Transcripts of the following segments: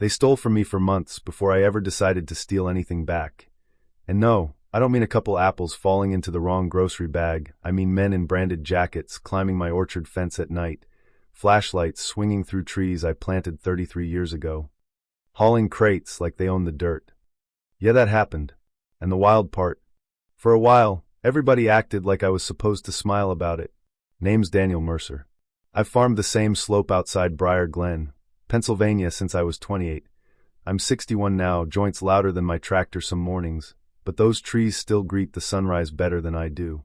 They stole from me for months before I ever decided to steal anything back. And no, I don't mean a couple apples falling into the wrong grocery bag. I mean men in branded jackets climbing my orchard fence at night, flashlights swinging through trees I planted 33 years ago, hauling crates like they own the dirt. Yeah, that happened. And the wild part, for a while, everybody acted like I was supposed to smile about it. Name's Daniel Mercer. I've farmed the same slope outside Briar Glen, Pennsylvania since I was 28. I'm 61 now, joints louder than my tractor some mornings, but those trees still greet the sunrise better than I do.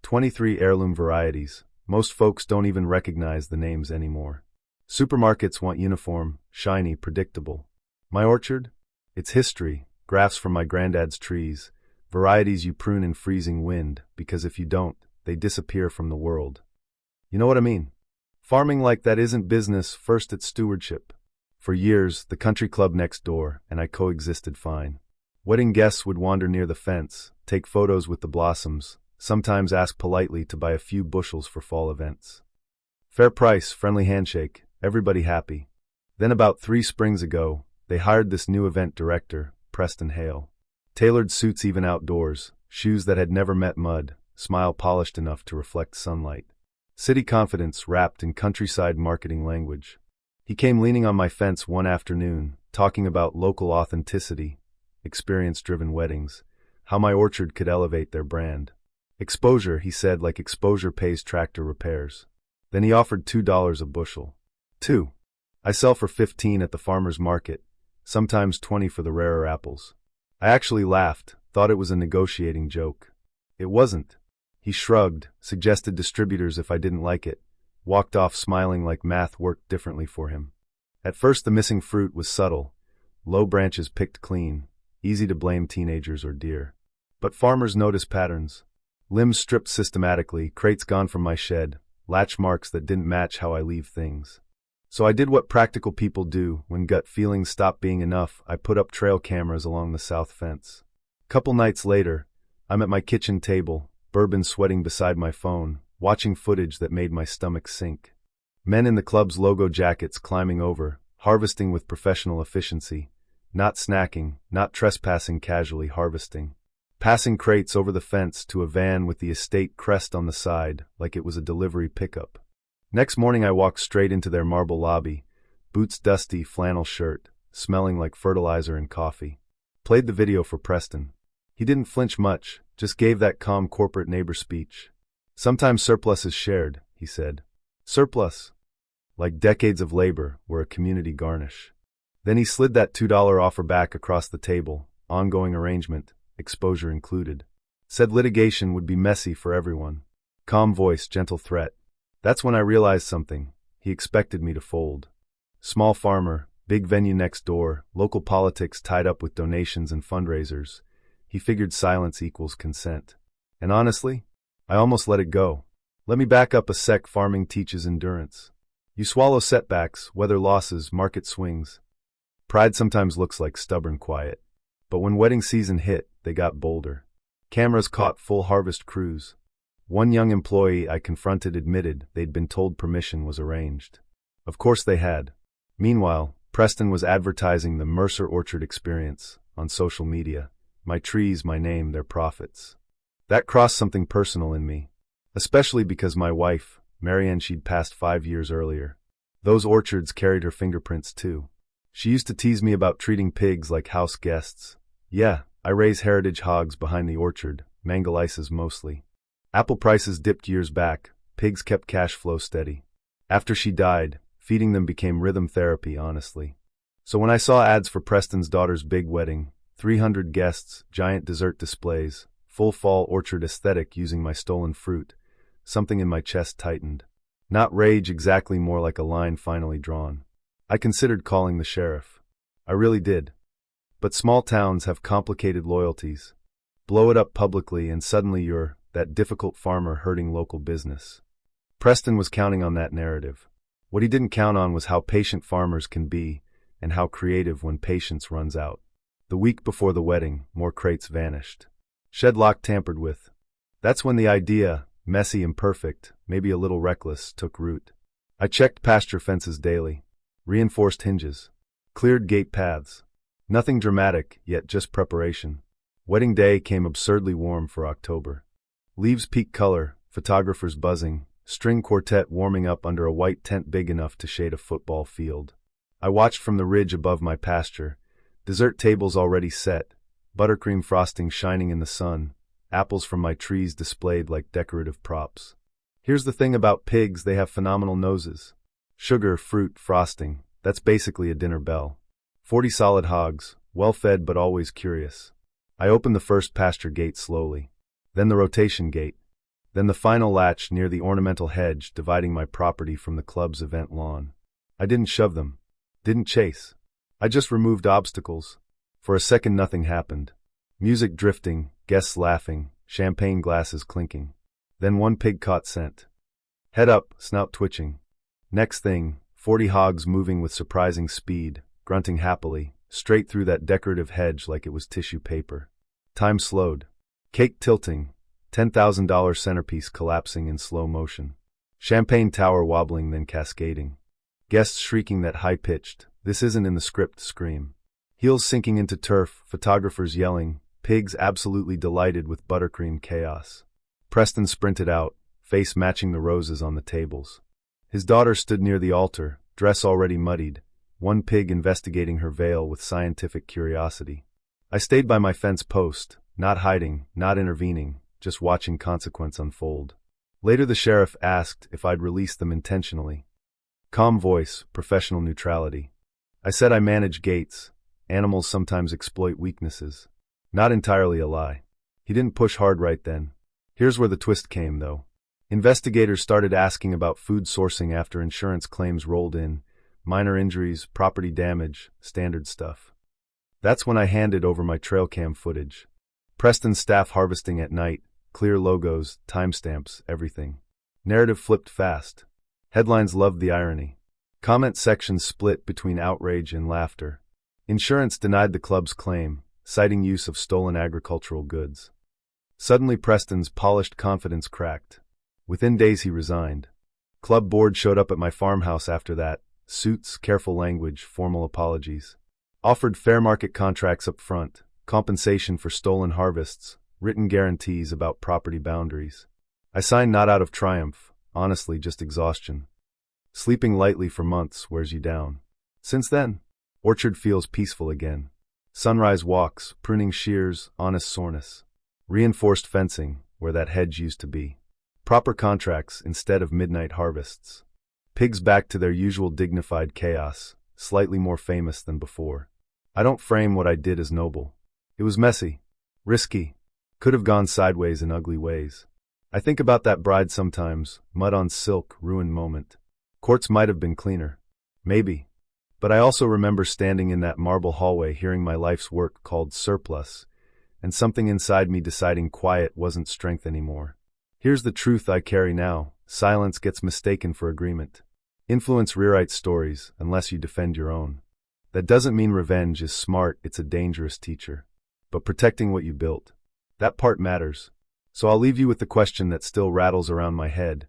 23 heirloom varieties. Most folks don't even recognize the names anymore. Supermarkets want uniform, shiny, predictable. My orchard? It's history, grafts from my granddad's trees, varieties you prune in freezing wind, because if you don't, they disappear from the world. You know what I mean? Farming like that isn't business, first it's stewardship. For years, the country club next door and I coexisted fine. Wedding guests would wander near the fence, take photos with the blossoms, sometimes ask politely to buy a few bushels for fall events. Fair price, friendly handshake, everybody happy. Then about 3 springs ago, they hired this new event director, Preston Hale. Tailored suits even outdoors, shoes that had never met mud, smile polished enough to reflect sunlight. City confidence wrapped in countryside marketing language. He came leaning on my fence one afternoon, talking about local authenticity, experience-driven weddings, how my orchard could elevate their brand. Exposure, he said, like exposure pays tractor repairs. Then he offered $2 a bushel. 2. I sell for 15 at the farmer's market, sometimes 20 for the rarer apples. I actually laughed, thought it was a negotiating joke. It wasn't. He shrugged, suggested distributors if I didn't like it, walked off smiling like math worked differently for him. At first the missing fruit was subtle, low branches picked clean, easy to blame teenagers or deer. But farmers notice patterns. Limbs stripped systematically, crates gone from my shed, latch marks that didn't match how I leave things. So I did what practical people do when gut feelings stop being enough. I put up trail cameras along the south fence. Couple nights later, I'm at my kitchen table, bourbon sweating beside my phone, watching footage that made my stomach sink. Men in the club's logo jackets climbing over, harvesting with professional efficiency, not snacking, not trespassing, casually harvesting. Passing crates over the fence to a van with the estate crest on the side, like it was a delivery pickup. Next morning I walked straight into their marble lobby, boots dusty, flannel shirt, smelling like fertilizer and coffee. Played the video for Preston. He didn't flinch much, just gave that calm corporate neighbor speech. Sometimes surplus is shared, he said. Surplus? Like decades of labor, were a community garnish. Then he slid that $2 offer back across the table, ongoing arrangement, exposure included. Said litigation would be messy for everyone. Calm voice, gentle threat. That's when I realized something. He expected me to fold. Small farmer, big venue next door, local politics tied up with donations and fundraisers. He figured silence equals consent. And honestly, I almost let it go. Let me back up a sec. Farming teaches endurance. You swallow setbacks, weather losses, market swings. Pride sometimes looks like stubborn quiet. But when wedding season hit, they got bolder. Cameras caught full harvest crews. One young employee I confronted admitted they'd been told permission was arranged. Of course they had. Meanwhile, Preston was advertising the Mercer Orchard experience on social media. My trees, my name, their profits. That crossed something personal in me. Especially because my wife, Marianne, she'd passed 5 years earlier. Those orchards carried her fingerprints too. She used to tease me about treating pigs like house guests. Yeah, I raise heritage hogs behind the orchard, Mangalises mostly. Apple prices dipped years back, pigs kept cash flow steady. After she died, feeding them became rhythm therapy, honestly. So when I saw ads for Preston's daughter's big wedding, 300 guests, giant dessert displays, full fall orchard aesthetic using my stolen fruit, something in my chest tightened. Not rage exactly, more like a line finally drawn. I considered calling the sheriff. I really did. But small towns have complicated loyalties. Blow it up publicly and suddenly you're that difficult farmer hurting local business. Preston was counting on that narrative. What he didn't count on was how patient farmers can be and how creative when patience runs out. The week before the wedding, more crates vanished. Shed lock tampered with. That's when the idea, messy, imperfect, maybe a little reckless, took root. I checked pasture fences daily. Reinforced hinges. Cleared gate paths. Nothing dramatic, yet just preparation. Wedding day came absurdly warm for October. Leaves peak color, photographers buzzing, string quartet warming up under a white tent big enough to shade a football field. I watched from the ridge above my pasture. Dessert tables already set, buttercream frosting shining in the sun, apples from my trees displayed like decorative props. Here's the thing about pigs, they have phenomenal noses. Sugar, fruit, frosting, that's basically a dinner bell. 40 solid hogs, well-fed but always curious. I opened the first pasture gate slowly, then the rotation gate, then the final latch near the ornamental hedge dividing my property from the club's event lawn. I didn't shove them, didn't chase. I just removed obstacles. For a second nothing happened. Music drifting, guests laughing, champagne glasses clinking. Then one pig caught scent. Head up, snout twitching. Next thing, 40 hogs moving with surprising speed, grunting happily, straight through that decorative hedge like it was tissue paper. Time slowed. Cake tilting, $10,000 centerpiece collapsing in slow motion. Champagne tower wobbling then cascading. Guests shrieking that high-pitched, this isn't in the script scream. Heels sinking into turf, photographers yelling, pigs absolutely delighted with buttercream chaos. Preston sprinted out, face matching the roses on the tables. His daughter stood near the altar, dress already muddied, one pig investigating her veil with scientific curiosity. I stayed by my fence post, not hiding, not intervening, just watching consequence unfold. Later the sheriff asked if I'd released them intentionally. Calm voice, professional neutrality. I said I manage gates. Animals sometimes exploit weaknesses. Not entirely a lie. He didn't push hard right then. Here's where the twist came, though. Investigators started asking about food sourcing after insurance claims rolled in. Minor injuries, property damage, standard stuff. That's when I handed over my trail cam footage. Preston's staff harvesting at night, clear logos, timestamps, everything. Narrative flipped fast. Headlines loved the irony. Comment sections split between outrage and laughter. Insurance denied the club's claim, citing use of stolen agricultural goods. Suddenly Preston's polished confidence cracked. Within days he resigned. Club board showed up at my farmhouse after that. Suits, careful language, formal apologies. Offered fair market contracts up front, compensation for stolen harvests, written guarantees about property boundaries. I signed not out of triumph, honestly just exhaustion. Sleeping lightly for months wears you down. Since then, orchard feels peaceful again. Sunrise walks, pruning shears, honest soreness. Reinforced fencing, where that hedge used to be. Proper contracts instead of midnight harvests. Pigs back to their usual dignified chaos, slightly more famous than before. I don't frame what I did as noble. It was messy, risky, could have gone sideways in ugly ways. I think about that bride sometimes, mud on silk, ruined moment. Courts might have been cleaner. Maybe. But I also remember standing in that marble hallway hearing my life's work called surplus, and something inside me deciding quiet wasn't strength anymore. Here's the truth I carry now. Silence gets mistaken for agreement. Influence rewrites stories, unless you defend your own. That doesn't mean revenge is smart, it's a dangerous teacher. But protecting what you built, that part matters. So I'll leave you with the question that still rattles around my head.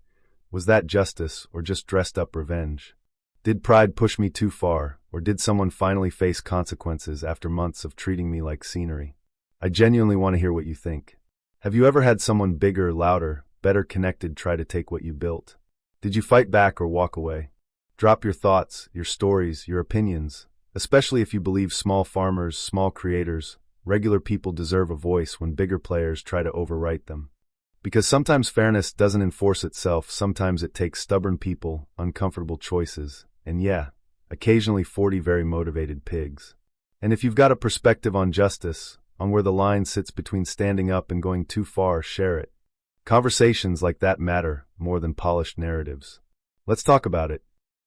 Was that justice, or just dressed up revenge? Did pride push me too far, or did someone finally face consequences after months of treating me like scenery? I genuinely want to hear what you think. Have you ever had someone bigger, louder, better connected try to take what you built? Did you fight back or walk away? Drop your thoughts, your stories, your opinions, especially if you believe small farmers, small creators, regular people deserve a voice when bigger players try to overwrite them. Because sometimes fairness doesn't enforce itself, sometimes it takes stubborn people, uncomfortable choices, and yeah, occasionally 40 very motivated pigs. And if you've got a perspective on justice, on where the line sits between standing up and going too far, share it. Conversations like that matter more than polished narratives. Let's talk about it.